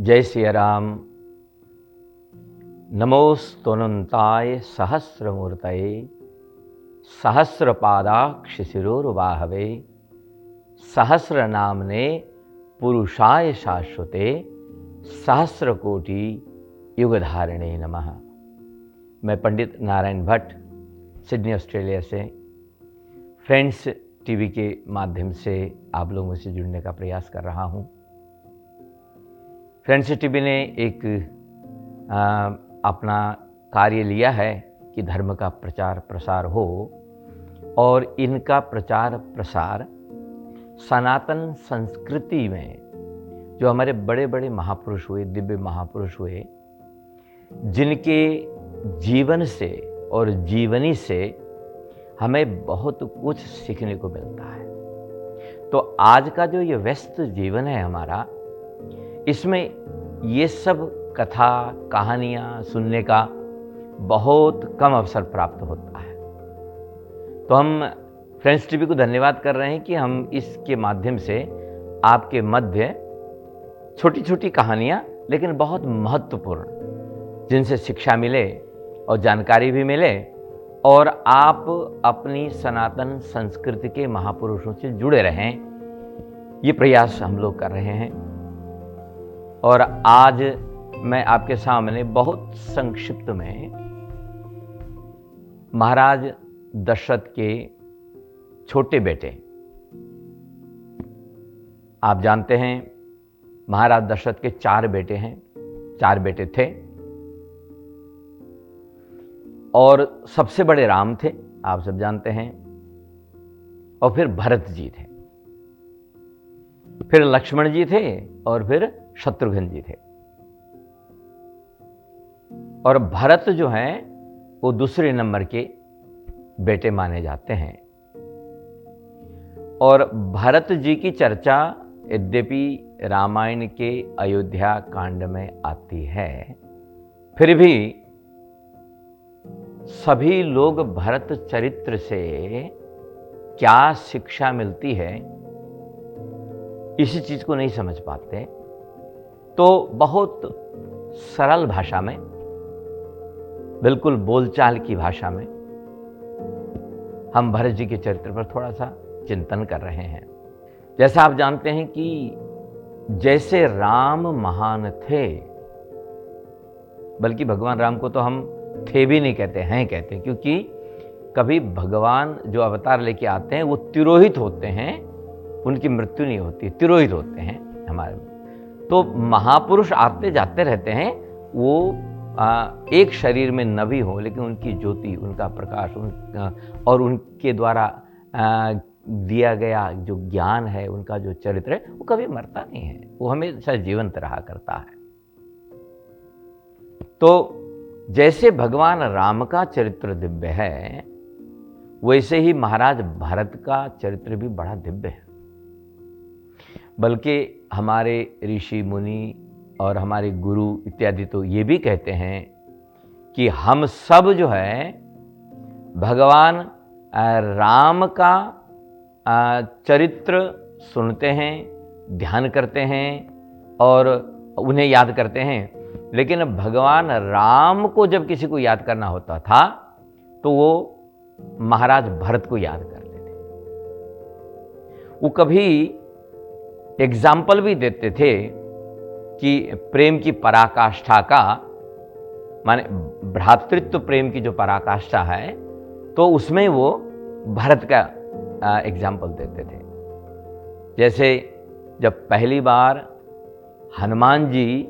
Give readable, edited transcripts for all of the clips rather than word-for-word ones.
जय सिया राम। नमोस्तुनंताय सहस्रमूर्तये सहस्रपादाक्ष शिरोरुबाहवे सहस्रनामने पुरुषाय शाश्वते सहस्रकोटि युगधारिणे नमः। मैं पंडित नारायण भट्ट सिडनी ऑस्ट्रेलिया से फ्रेंड्स टीवी के माध्यम से आप लोगों से जुड़ने का प्रयास कर रहा हूँ। फ्रेंड्स टीवी ने एक अपना कार्य लिया है कि धर्म का प्रचार प्रसार हो और इनका प्रचार प्रसार सनातन संस्कृति में जो हमारे बड़े बड़े महापुरुष हुए, दिव्य महापुरुष हुए, जिनके जीवन से और जीवनी से हमें बहुत कुछ सीखने को मिलता है। तो आज का जो ये व्यस्त जीवन है हमारा, इसमें ये सब कथा कहानियाँ सुनने का बहुत कम अवसर प्राप्त होता है। तो हम फ्रेंड्स टीवी को धन्यवाद कर रहे हैं कि हम इसके माध्यम से आपके मध्य छोटी छोटी कहानियाँ, लेकिन बहुत महत्वपूर्ण, जिनसे शिक्षा मिले और जानकारी भी मिले और आप अपनी सनातन संस्कृति के महापुरुषों से जुड़े रहें, ये प्रयास हम लोग कर रहे हैं। और आज मैं आपके सामने बहुत संक्षिप्त में महाराज दशरथ के छोटे बेटे, आप जानते हैं महाराज दशरथ के 4 बेटे हैं, 4 बेटे थे और सबसे बड़े राम थे, आप सब जानते हैं, और फिर भरत जी थे, फिर लक्ष्मण जी थे और फिर शत्रुघ्न जी थे। और भरत जो हैं वो दूसरे नंबर के बेटे माने जाते हैं। और भरत जी की चर्चा यद्यपि रामायण के अयोध्या कांड में आती है, फिर भी सभी लोग भरत चरित्र से क्या शिक्षा मिलती है इसी चीज को नहीं समझ पाते। तो बहुत सरल भाषा में, बिल्कुल बोलचाल की भाषा में हम भरत जी के चरित्र पर थोड़ा सा चिंतन कर रहे हैं। जैसा आप जानते हैं कि जैसे राम महान थे, बल्कि भगवान राम को तो हम थे भी नहीं कहते हैं, कहते हैं, क्योंकि कभी भगवान जो अवतार लेके आते हैं वो तिरोहित होते हैं, उनकी मृत्यु नहीं होती, तिरोहित होते हैं हमारे में। तो महापुरुष आते जाते रहते हैं, वो एक शरीर में न भी हो, लेकिन उनकी ज्योति, उनका प्रकाश, और उनके द्वारा दिया गया जो ज्ञान है, उनका जो चरित्र है, वो कभी मरता नहीं है, वो हमेशा जीवंत रहा करता है। तो जैसे भगवान राम का चरित्र दिव्य है, वैसे ही महाराज भरत का चरित्र भी बड़ा दिव्य है। बल्कि हमारे ऋषि मुनि और हमारे गुरु इत्यादि तो ये भी कहते हैं कि हम सब जो है भगवान राम का चरित्र सुनते हैं, ध्यान करते हैं और उन्हें याद करते हैं। लेकिन भगवान राम को जब किसी को याद करना होता था तो वो महाराज भरत को याद करते थे। वो कभी एग्जाम्पल भी देते थे कि प्रेम की पराकाष्ठा का, माने भ्रातृत्व प्रेम की जो पराकाष्ठा है, तो उसमें वो भरत का एग्जाम्पल देते थे। जैसे जब पहली बार हनुमान जी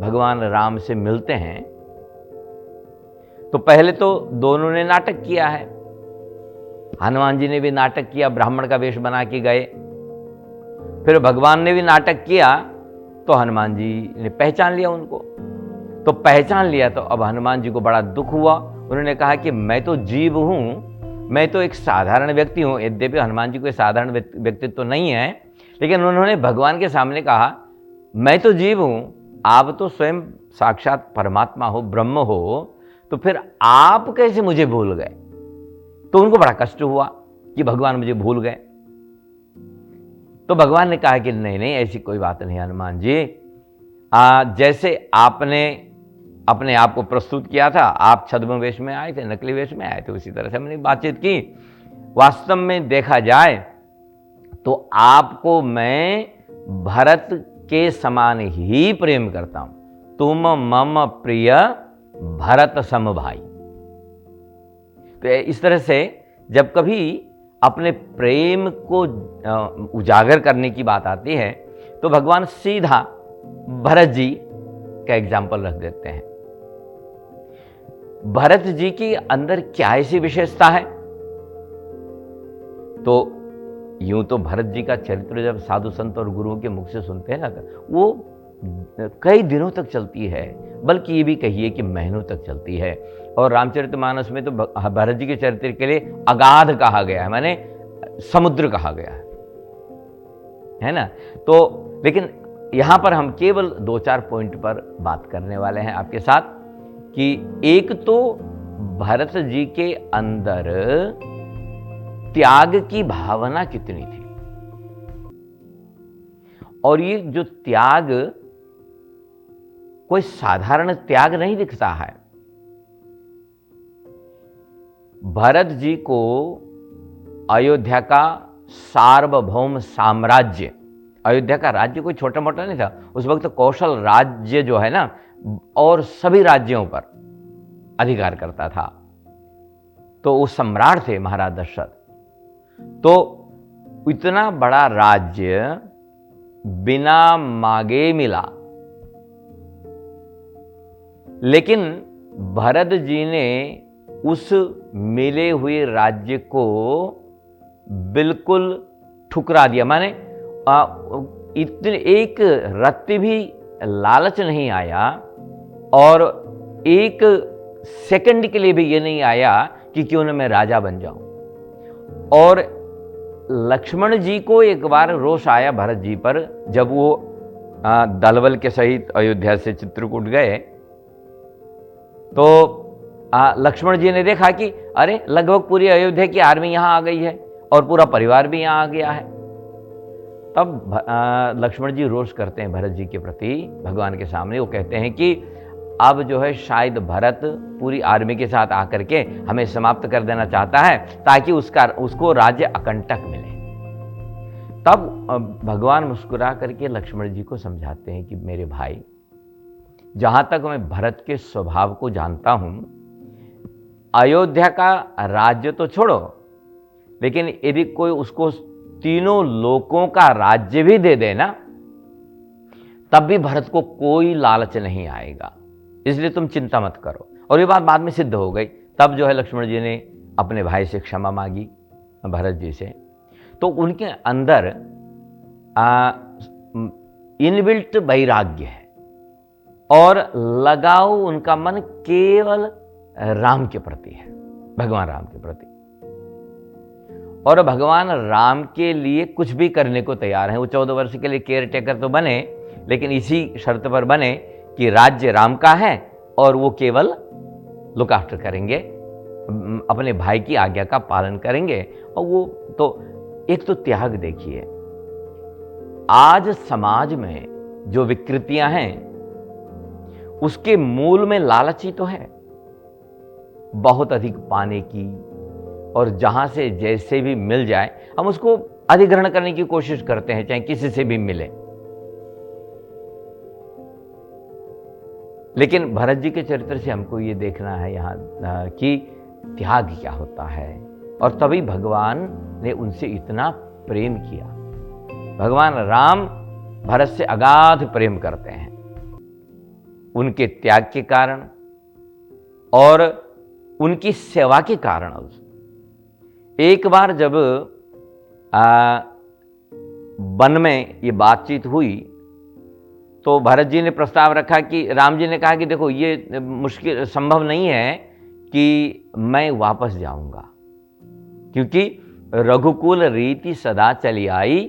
भगवान राम से मिलते हैं, तो पहले तो दोनों ने नाटक किया है। हनुमान जी ने भी नाटक किया, ब्राह्मण का वेश बना के गए। फिर भगवान ने भी नाटक किया, तो हनुमान जी ने पहचान लिया उनको। तो पहचान लिया तो अब हनुमान जी को बड़ा दुख हुआ। उन्होंने कहा कि मैं तो जीव हूं, मैं तो एक साधारण व्यक्ति हूं। यद्यपि हनुमान जी कोई साधारण व्यक्तित्व तो नहीं है, लेकिन उन्होंने भगवान के सामने कहा, मैं तो जीव हूं, आप तो स्वयं साक्षात परमात्मा हो, ब्रह्म हो, तो फिर आप कैसे मुझे भूल गए। तो उनको बड़ा कष्ट हुआ कि भगवान मुझे भूल गए। तो भगवान ने कहा कि नहीं नहीं, ऐसी कोई बात नहीं हनुमान जी, जैसे आपने अपने आप को प्रस्तुत किया था, आप छद्म वेश में आए थे, नकली वेश में आए थे, उसी तरह से हमने बातचीत की। वास्तव में देखा जाए तो आपको मैं भरत के समान ही प्रेम करता हूं। तुम मम प्रिय भरत सम भाई। तो इस तरह से जब कभी अपने प्रेम को उजागर करने की बात आती है तो भगवान सीधा भरत जी का एग्जाम्पल रख देते हैं। भरत जी के अंदर क्या ऐसी विशेषता है? तो यूं तो भरत जी का चरित्र जब साधु संत और गुरुओं के मुख से सुनते हैं ना, तो वो कई दिनों तक चलती है, बल्कि ये भी कहिए कि महीनों तक चलती है। और रामचरितमानस में तो भरत जी के चरित्र के लिए अगाध कहा गया है, माने समुद्र कहा गया है ना। तो लेकिन यहां पर हम केवल 2-4 पॉइंट पर बात करने वाले हैं आपके साथ कि एक तो भरत जी के अंदर त्याग की भावना कितनी थी, और ये जो त्याग कोई साधारण त्याग नहीं दिखता है। भरत जी को अयोध्या का सार्वभौम साम्राज्य, अयोध्या का राज्य कोई छोटा मोटा नहीं था, उस वक्त कौशल राज्य जो है ना, और सभी राज्यों पर अधिकार करता था। तो वो सम्राट थे महाराज दशरथ। तो इतना बड़ा राज्य बिना मांगे मिला, लेकिन भरत जी ने उस मिले हुए राज्य को बिल्कुल ठुकरा दिया। माने इतने एक रत्ती भी लालच नहीं आया, और एक सेकंड के लिए भी ये नहीं आया कि क्यों न मैं राजा बन जाऊं। और लक्ष्मण जी को एक बार रोष आया भरत जी पर, जब वो दलबल के सहित अयोध्या से चित्रकूट गए। तो लक्ष्मण जी ने देखा कि अरे लगभग पूरी अयोध्या की आर्मी यहां आ गई है और पूरा परिवार भी यहां आ गया है। तब लक्ष्मण जी रोष करते हैं भरत जी के प्रति भगवान के सामने। वो कहते हैं कि अब जो है शायद भरत पूरी आर्मी के साथ आकर के हमें समाप्त कर देना चाहता है, ताकि उसको राज्य अकंटक मिले। तब भगवान मुस्कुरा करके लक्ष्मण जी को समझाते हैं कि मेरे भाई, जहां तक मैं भरत के स्वभाव को जानता हूं, अयोध्या का राज्य तो छोड़ो, लेकिन यदि कोई उसको तीनों लोकों का राज्य भी दे देना, तब भी भरत को कोई लालच नहीं आएगा, इसलिए तुम चिंता मत करो। और ये बात बाद में सिद्ध हो गई। तब जो है लक्ष्मण जी ने अपने भाई से क्षमा मांगी भरत जी से। तो उनके अंदर इनबिल्ट वैराग्य है, और लगाव उनका मन केवल राम के प्रति है, भगवान राम के प्रति। और भगवान राम के लिए कुछ भी करने को तैयार हैं। वो 14 वर्ष के लिए केयर टेकर तो बने, लेकिन इसी शर्त पर बने कि राज्य राम का है और वो केवल लुक आफ्टर करेंगे, अपने भाई की आज्ञा का पालन करेंगे। और वो तो एक तो त्याग देखिए, आज समाज में जो विकृतियां हैं उसके मूल में लालच ही तो है, बहुत अधिक पाने की, और जहां से जैसे भी मिल जाए हम उसको अधिग्रहण करने की कोशिश करते हैं, चाहे किसी से भी मिले। लेकिन भरत जी के चरित्र से हमको ये देखना है यहां कि त्याग क्या होता है, और तभी भगवान ने उनसे इतना प्रेम किया। भगवान राम भरत से अगाध प्रेम करते हैं उनके त्याग के कारण और उनकी सेवा के कारण। एक बार जब वन में ये बातचीत हुई, तो भरत जी ने प्रस्ताव रखा कि राम जी ने कहा कि देखो, ये मुश्किल संभव नहीं है कि मैं वापस जाऊंगा, क्योंकि रघुकुल रीति सदा चली आई,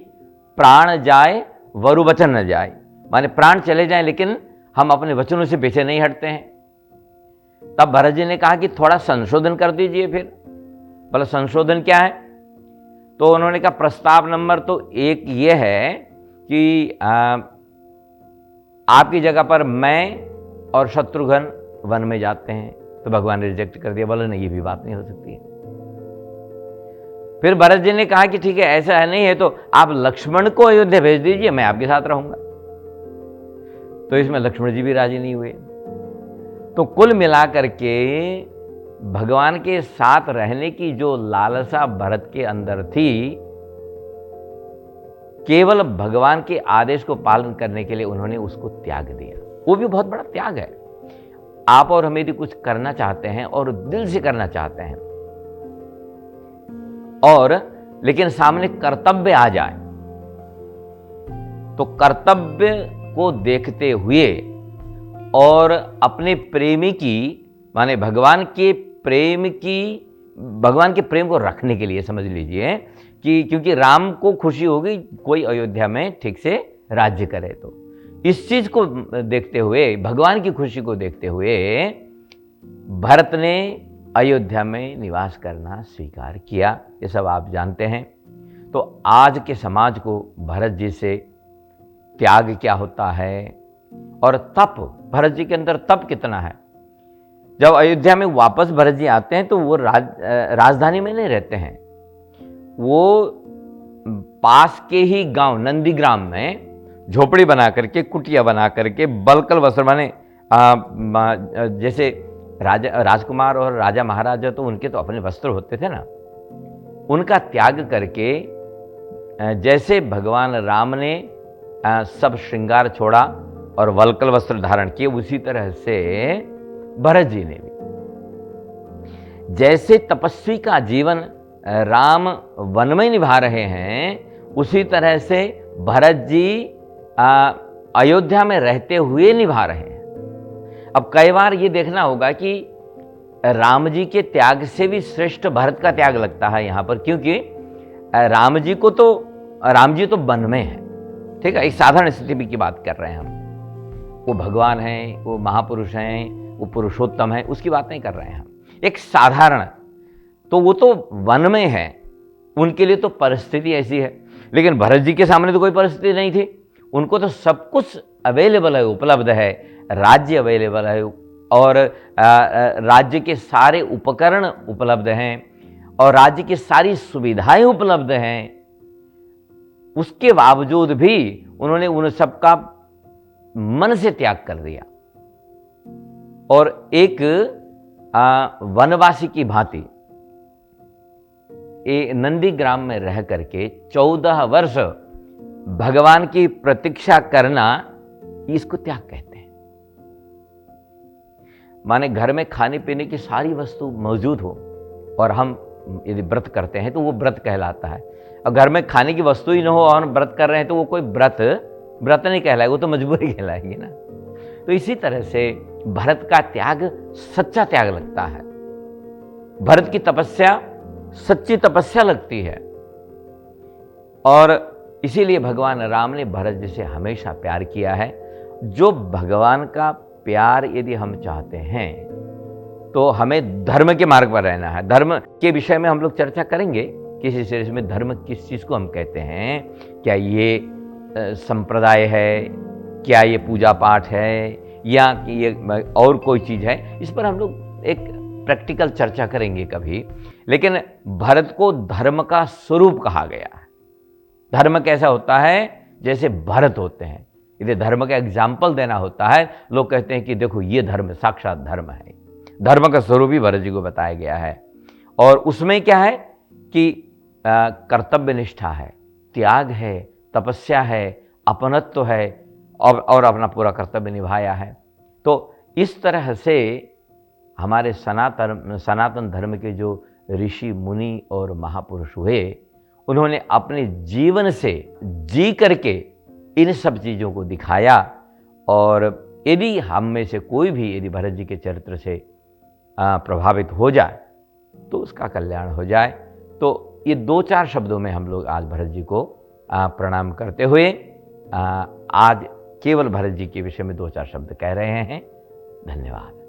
प्राण जाए वरु वचन न जाए। माने प्राण चले जाए लेकिन हम अपने वचनों से पीछे नहीं हटते हैं। तब भरत जी ने कहा कि थोड़ा संशोधन कर दीजिए। फिर बोला संशोधन क्या है? तो उन्होंने कहा प्रस्ताव नंबर तो 1 ये है कि आपकी जगह पर मैं और शत्रुघ्न वन में जाते हैं, तो भगवान ने रिजेक्ट कर दिया, बोला नहीं, ये भी बात नहीं हो सकती है। फिर भरत जी ने कहा कि ठीक है, ऐसा है नहीं है तो आप लक्ष्मण को अयोध्या भेज दीजिए, मैं आपके साथ रहूंगा। तो इसमें लक्ष्मण जी भी राजी नहीं हुए। तो कुल मिलाकर के भगवान के साथ रहने की जो लालसा भरत के अंदर थी, केवल भगवान के आदेश को पालन करने के लिए उन्होंने उसको त्याग दिया। वो भी बहुत बड़ा त्याग है। आप और हम यदि कुछ करना चाहते हैं और दिल से करना चाहते हैं, और लेकिन सामने कर्तव्य आ जाए, तो कर्तव्य को देखते हुए और अपने प्रेमी की, माने भगवान के प्रेम को रखने के लिए, समझ लीजिए कि क्योंकि राम को खुशी होगी कोई अयोध्या में ठीक से राज्य करे, तो इस चीज को देखते हुए, भगवान की खुशी को देखते हुए भरत ने अयोध्या में निवास करना स्वीकार किया। ये सब आप जानते हैं। तो आज के समाज को भरत जी से त्याग क्या होता है, और तप, भरत जी के अंदर तप कितना है। जब अयोध्या में वापस भरत जी आते हैं तो वो राजधानी में नहीं रहते हैं, वो पास के ही गांव नंदीग्राम में झोपड़ी बना करके, कुटिया बना करके, बलकल वस्त्र माने जैसे राजकुमार और राजा महाराजा तो उनके तो अपने वस्त्र होते थे ना, उनका त्याग करके जैसे भगवान राम ने सब श्रृंगार छोड़ा और वलकल वस्त्र धारण किए, उसी तरह से भरत जी ने भी जैसे तपस्वी का जीवन राम वन में निभा रहे हैं, उसी तरह से भरत जी अयोध्या में रहते हुए निभा रहे हैं। अब कई बार ये देखना होगा कि राम जी के त्याग से भी श्रेष्ठ भरत का त्याग लगता है यहां पर, क्योंकि राम जी तो वन में है, ठीक है, एक साधारण स्थिति की बात कर रहे हैं हम। वो भगवान हैं, वो महापुरुष हैं, वो पुरुषोत्तम है, उसकी बात नहीं कर रहे हैं हम। एक साधारण, तो वो तो वन में है, उनके लिए तो परिस्थिति ऐसी है। लेकिन भरत जी के सामने तो कोई परिस्थिति नहीं थी, उनको तो सब कुछ अवेलेबल है, उपलब्ध है, राज्य अवेलेबल है, और राज्य के सारे उपकरण उपलब्ध हैं, और राज्य की सारी सुविधाएं उपलब्ध हैं। उसके बावजूद भी उन्होंने उन सबका मन से त्याग कर दिया, और एक वनवासी की भांति नंदीग्राम में रह करके 14 वर्ष भगवान की प्रतीक्षा करना, इसको त्याग कहते हैं। माने घर में खाने पीने की सारी वस्तु मौजूद हो और हम यदि व्रत करते हैं तो वो व्रत कहलाता है। और घर में खाने की वस्तु ही न हो और हम व्रत कर रहे हैं तो वो कोई व्रत नहीं कहलाएगा, वो तो मजबूरी कहलाएगी ना। तो इसी तरह से भरत का त्याग सच्चा त्याग लगता है, भरत की तपस्या सच्ची तपस्या लगती है। और इसीलिए भगवान राम ने भरत जी से हमेशा प्यार किया है। जो भगवान का प्यार यदि हम चाहते हैं तो हमें धर्म के मार्ग पर रहना है। धर्म के विषय में हम लोग चर्चा करेंगे किसी सीरीज में। धर्म किस चीज को हम कहते हैं, क्या ये संप्रदाय है, क्या ये पूजा पाठ है, या कि ये और कोई चीज है, इस पर हम लोग एक प्रैक्टिकल चर्चा करेंगे कभी। लेकिन भरत को धर्म का स्वरूप कहा गया है। धर्म कैसा होता है, जैसे भरत होते हैं। यदि धर्म का एग्जाम्पल देना होता है, लोग कहते हैं कि देखो ये धर्म साक्षात धर्म है। धर्म का स्वरूप भी भरत जी को बताया गया है, और उसमें क्या है कि कर्तव्य निष्ठा है, त्याग है, तपस्या है, अपनत्व है, और अपना पूरा कर्तव्य निभाया है। तो इस तरह से हमारे सनातन धर्म के जो ऋषि मुनि और महापुरुष हुए, उन्होंने अपने जीवन से जी करके इन सब चीज़ों को दिखाया। और यदि हम में से कोई भी यदि भरत जी के चरित्र से प्रभावित हो जाए तो उसका कल्याण हो जाए। तो ये 2-4 शब्दों में हम लोग आज भरत जी को प्रणाम करते हुए आज केवल भरत जी के विषय में 2-4 शब्द कह रहे हैं। धन्यवाद।